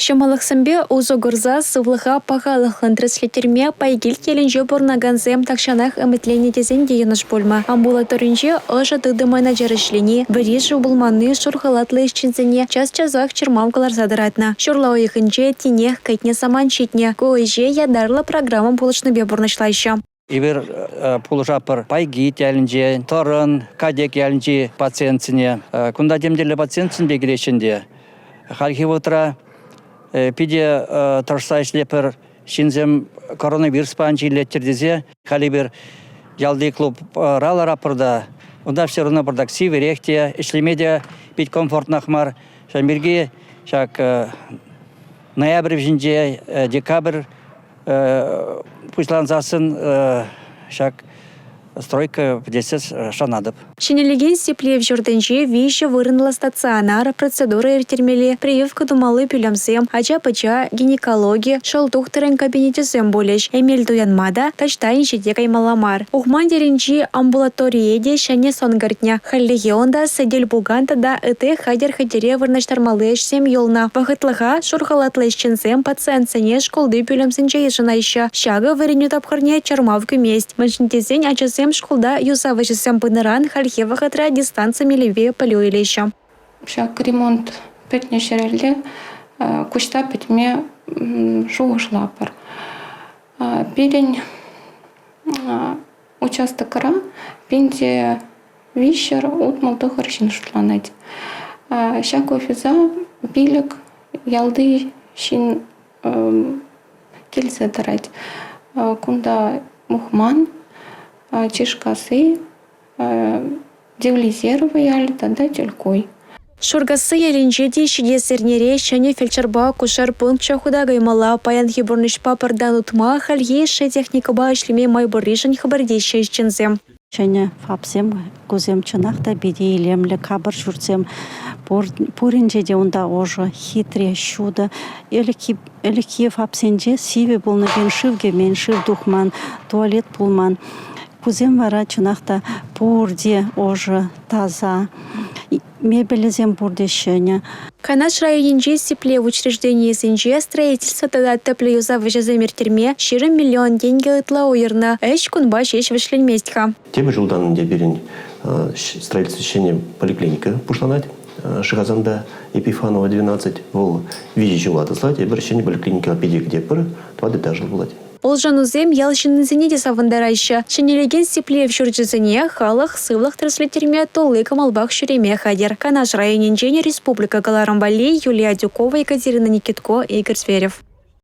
Шамалықсымбе узо гурза сывлыға пағалықлын транслитерме пайгил келінже бұрнаганзем такшанақ үмітлені дезен дейініш болма. Амбулаторинже ұжы дыдымайна жарышлені, бірежі бұлманы шұрғалатлы ішчінзіне час-часақ чырмавғалар задыратна. Шурлау ехінже тенех кайтне саман читне, көйже ядарлы программа болышныбе бұрнышлайшы. Ивер пулжапыр пайги тәлінже, торын, кадек ялінже пациентсіне, күнда демделі пациентсінде келешінде. Халхи отыра пиде тұрсайш лепір шинзем коронавирус панчи леттердезе, халибер ялды клуб ралар апырда, онда все равно бардак сиверехте, ишлемеде пить комфортнахмар, шамберге шак ноябрь жинже, декабрь пусланзасын шак стройка десес шанадып. Шинелеген сеплев жүрденже вейші вырынла стационар, процедура ертермелі, прививка думалы пүлемсем, ача-пача, гинекология, шолтухтырын кабинетесем болеш, эмел дуянмада, тачтайын жеде каймаламар. Ухман деренжи амбулаториеде шәне сонгартня, халлеге онда сәдел буганта да ыты хадер-хадере вырнаштармалы эшсем елна. Вахытлыға шурхалатлы эшченсем пациентсене школды пүлемсенже ешынайшы. Шағы вырыню тапқырне чармав күмест. Міншінтесен ачасем школда юсавышысем пыныран хальхе вахытра дистанция мелеве полюйлеща. Шак ремонт петне шерелде, кушта петме шуғышлапыр. Пелен участокыра пенде вишер утмалды ғыршын шутланайды. Шак офиза билік ялды шин келсе дырайды. Кунда мухман чешкасы девлизировый яли тада тюлькой. Шургасы елінже дейшіде сірнере шәне фельдшерба кушар пункт шахуда гаймала паян хибурныш папырдан утма халье ше техникаба ішлеме майбырышын хабардейші ішчензем. Шәне фапсем көзем чынақта беде елемлі кабыр жүрсем пуринже де онда ожы хитре шуды әлікі фапсенже сиве болны бен шывге мен шыв духман туалет пулман. Кузем вара чынақта пурде ожы таза, мебелезем бурдешене. Канаш районинже сипле в учреждениесінже строительство тада тәплі юзавыжы замертерме 4 миллион деньги ытла уйырна, әш күнба шеш вышленместха. Темы жылдан деберін строительство шене поликлиника пушланать. Шыгазанда Епифанова 12 вол визи жылады слать, бір шене поликлиника педик депір, 2 этажыл болады. Олжанузем ялшынызыне де савындарайшы. Шынелеген сиплев жүрджізіне халық сывлық транслитерме толы камалбақ шүреме хадер. Канаш районинжене республика Галарамбали, Юлия Дюкова, Екатерина Никитко, Игорь Зверев.